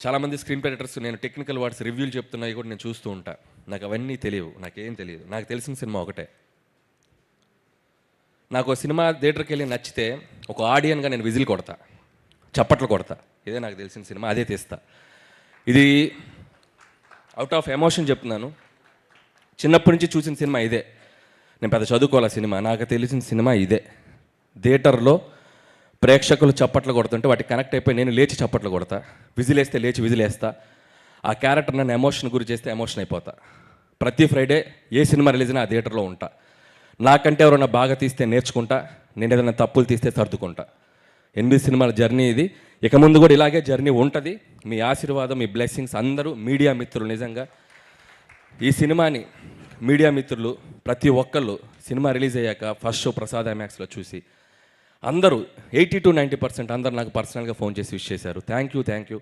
చాలామంది screen play writers నేను technical words రివ్యూలు చెప్తున్నాయి కూడా నేను చూస్తూ ఉంటా. నాకు అవన్నీ తెలియవు, నాకేం తెలియదు. నాకు తెలిసిన సినిమా ఒకటే. నాకు సినిమా థియేటర్కి వెళ్ళి నచ్చితే ఒక ఆడియన్గా నేను విజిల్ కొడతా, చప్పట్లు కొడతా. ఇదే నాకు తెలిసిన సినిమా, అదే తీస్తా. ఇది అవుట్ ఆఫ్ ఎమోషన్ చెప్తున్నాను. చిన్నప్పటి నుంచి చూసిన సినిమా ఇదే. నేను పెద్ద చదువుకోవాలి సినిమా, నాకు తెలిసిన సినిమా ఇదే. థియేటర్లో ప్రేక్షకులు చప్పట్లు కొడుతుంటే వాటికి కనెక్ట్ అయిపోయి నేను లేచి చప్పట్లు కొడతా, విజిలేస్తే లేచి విజిలేస్తా. ఆ క్యారెక్టర్ నన్ను ఎమోషన్ గురి చేస్తే ఎమోషన్ అయిపోతా. ప్రతి ఫ్రైడే ఏ సినిమా రిలీజ్ అయినా ఆ థియేటర్లో ఉంటా. నాకంటే ఎవరైనా బాగా తీస్తే నేర్చుకుంటా, నేను ఏదైనా తప్పులు తీస్తే సర్దుకుంటా. 8 సినిమాల జర్నీ ఇది. ఇక ముందు కూడా ఇలాగే జర్నీ ఉంటుంది. మీ ఆశీర్వాదం, మీ బ్లెస్సింగ్స్ అందరూ మీడియా మిత్రులు. నిజంగా ఈ సినిమాని మీడియా మిత్రులు ప్రతి ఒక్కళ్ళు సినిమా రిలీజ్ అయ్యాక ఫస్ట్ షో ప్రసాద్ ఐమాక్స్లో చూసి అందరూ 80 to 90% అందరూ నాకు పర్సనల్గా ఫోన్ చేసి విష్ చేశారు. Thank you.